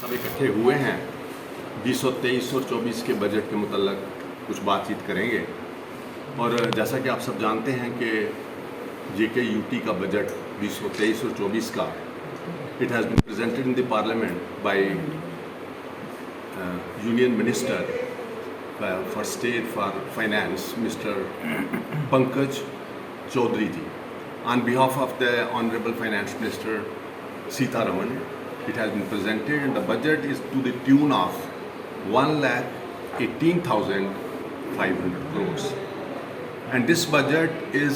सब इकट्ठे हुए हैं 2023 और 24 के बजट के मुतल्लक कुछ बातचीत करेंगे। और जैसा कि आप सब जानते हैं कि JKUT का बजट 2023 और 24 का it has been presented in the parliament by union minister for state for finance mister Pankaj Chaudhary ji on behalf of the Honorable Finance Minister Sitharaman. It has been presented and the budget is to the tune of 1,18,500 crores. And this budget is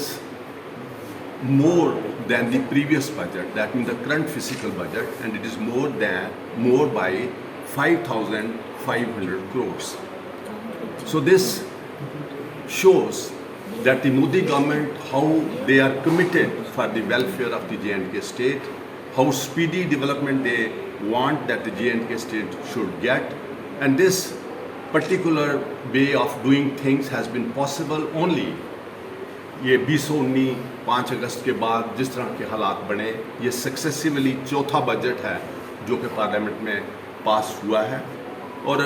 more than the previous budget, that means the current fiscal budget, and it is more by 5,500 crores. So this shows that the Modi government, how they are committed for the welfare of the J&K state, how speedy development they want that the J&K state should get, and this particular way of doing things has been possible only ये 2019 5 अगस्त के बाद जिस तरह के हालात बने, ये successively चौथा बजट है जो कि पार्लियामेंट में पास हुआ है। और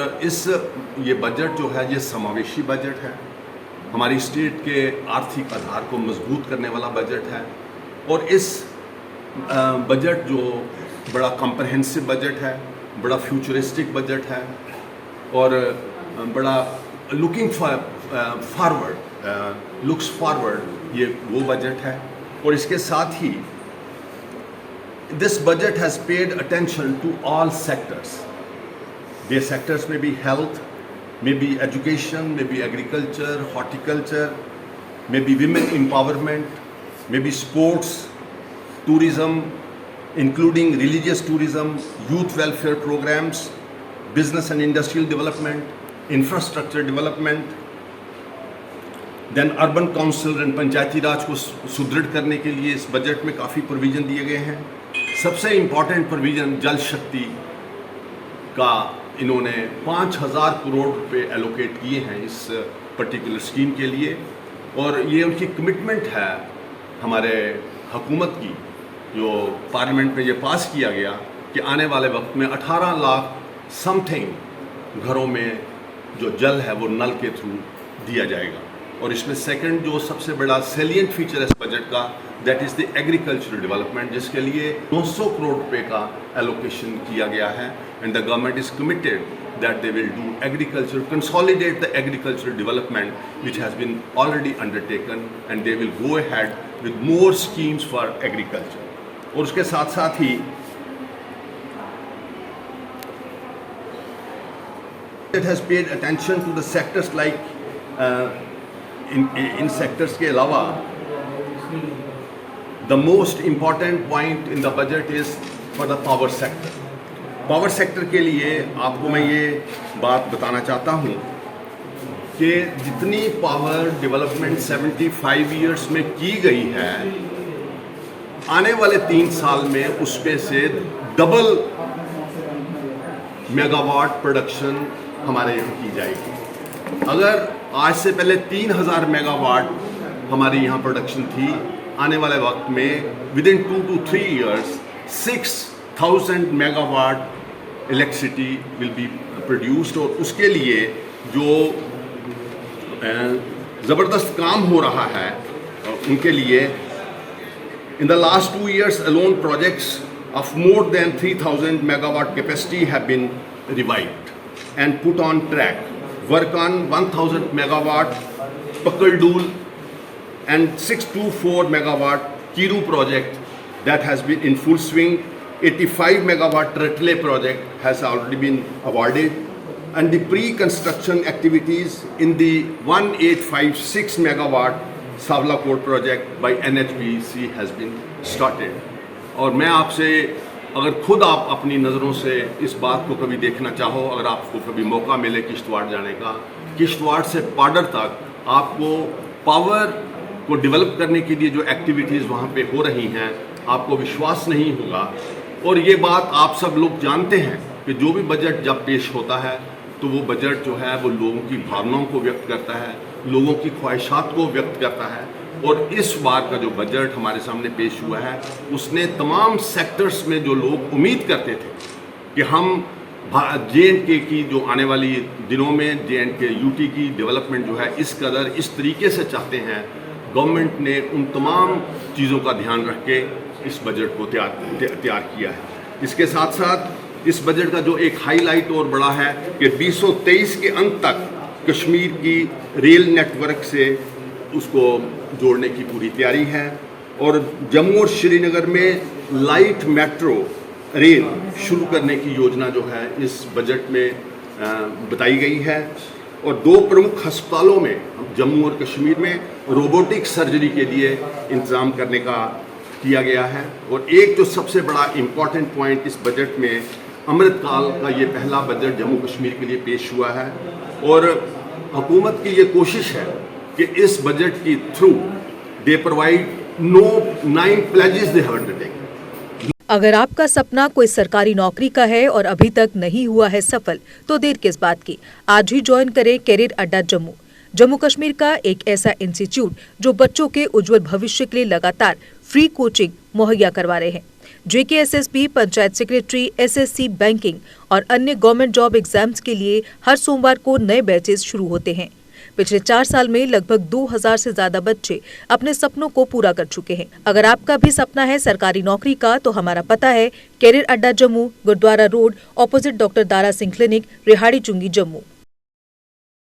ये बजट जो है ये समावेशी बजट है, हमारी स्टेट के आर्थिक आधार को मजबूत करने वाला बजट है। और इस बजट जो बड़ा कॉम्प्रहेंसिव बजट है, बड़ा फ्यूचरिस्टिक बजट है और बड़ा लुक्स फॉरवर्ड ये वो बजट है। और इसके साथ ही this budget has paid attention to all sectors. ये सेक्टर्स में भी health, maybe education, maybe agriculture, horticulture, maybe women empowerment, maybe sports, tourism, including religious tourism, youth welfare programs, business and industrial development, infrastructure development, then urban council and पंचायती राज को सुदृढ़ करने के लिए इस budget में काफ़ी प्रोविज़न दिए गए हैं। सबसे इम्पॉर्टेंट प्रोविज़न जल शक्ति का इन्होंने 5,000 करोड़ रुपए एलोकेट किए हैं इस पर्टिकुलर स्कीम के लिए। और ये उनकी कमिटमेंट है हमारे हुकूमत की, जो पार्लियामेंट में ये पास किया गया कि आने वाले वक्त में 18 लाख समथिंग घरों में जो जल है वो नल के थ्रू दिया जाएगा। और इसमें सेकंड जो सबसे बड़ा सेलिएंट फीचर है इस बजट का, that is the agricultural development, जिसके लिए 900 करोड़ रुपए का एलोकेशन किया गया है। And the government is committed that they will do agriculture, consolidate the agricultural development which has been already undertaken, and they will go ahead with more schemes for agriculture. और उसके साथ साथ ही it has paid attention to the sectors like in sectors के अलावा the most important point in the budget is for the power sector. Power sector के लिए आपको मैं ये बात बताना चाहता हूँ कि जितनी पावर डेवलपमेंट 75 इयर्स में की गई है, आने वाले 3 साल में उस पे से डबल मेगावाट प्रोडक्शन हमारे यहाँ की जाएगी। अगर आज से पहले 3,000 मेगावाट हमारी यहाँ प्रोडक्शन थी, आने वाले वक्त में with in 2 to 3 years 6,000 megawatt electricity will be produced. और उसके लिए जो ज़बरदस्त काम हो रहा है उनके लिए in the last 2 years alone projects of more than 3,000 megawatt capacity have been revived and put on track. Work on 1,000 megawatt Pakaldul and 624 megawatt Kiru project that has been in full swing. 85 megawatt Ratle project has already been awarded, and the pre-construction activities in the 1,856 megawatt Savlakot project by NHPC has been started. और मैं आपसे, अगर खुद आप अपनी नज़रों से इस बात को कभी देखना चाहो, अगर आपको कभी मौका मिले किश्तवाड़ जाने का, किश्तवाड़ से पाडर तक आपको पावर को डेवलप करने के लिए जो एक्टिविटीज़ वहाँ पे हो रही हैं, आपको विश्वास नहीं होगा। और ये बात आप सब लोग जानते हैं कि जो भी बजट जब पेश होता है तो वो बजट जो है वो लोगों की भावनाओं को व्यक्त करता है, लोगों की ख्वाहिशात को व्यक्त करता है। और इस बार का जो बजट हमारे सामने पेश हुआ है उसने तमाम सेक्टर्स में जो लोग उम्मीद करते थे कि हम JNK की जो आने वाली दिनों में JNK UT की डेवलपमेंट जो है इस कदर इस तरीके से चाहते हैं, गवर्नमेंट ने उन तमाम चीज़ों का ध्यान रख के इस बजट को तैयार किया है। इसके साथ साथ इस बजट का जो एक हाईलाइट और बड़ा है कि 2023 के अंत तक कश्मीर की रेल नेटवर्क से उसको जोड़ने की पूरी तैयारी है और जम्मू और श्रीनगर में लाइट मेट्रो रेल शुरू करने की योजना जो है इस बजट में बताई गई है और 2 प्रमुख अस्पतालों में जम्मू और कश्मीर में रोबोटिक सर्जरी के लिए इंतज़ाम करने का किया गया है। और एक जो सबसे बड़ा इम्पॉर्टेंट पॉइंट इस बजट में, अमृतकाल का ये पहला बजट जम्मू कश्मीर के लिए पेश हुआ है और हुकूमत की ये कोशिश है कि इस बजट की through they provide 9 pledges they have undertaken. अगर आपका सपना कोई सरकारी नौकरी का है और अभी तक नहीं हुआ है सफल, तो देर किस बात की, आज ही ज्वाइन करें कैरियर अड्डा जम्मू। जम्मू कश्मीर का एक ऐसा इंस्टीट्यूट जो बच्चों के उज्जवल भविष्य के लिए लगातार फ्री कोचिंग मुहैया करवा रहे हैं। JKSSB, panchayat secretary, SSC, banking और अन्य गवर्नमेंट जॉब एग्जाम्स के लिए हर सोमवार को नए बैचेस शुरू होते हैं। पिछले 4 साल में लगभग 2000 से ज्यादा बच्चे अपने सपनों को पूरा कर चुके हैं। अगर आपका भी सपना है सरकारी नौकरी का, तो हमारा पता है career Adda Jammu, Gurudwara road, opposite doctor Dara Singh clinic, Rehari Chungi, Jammu.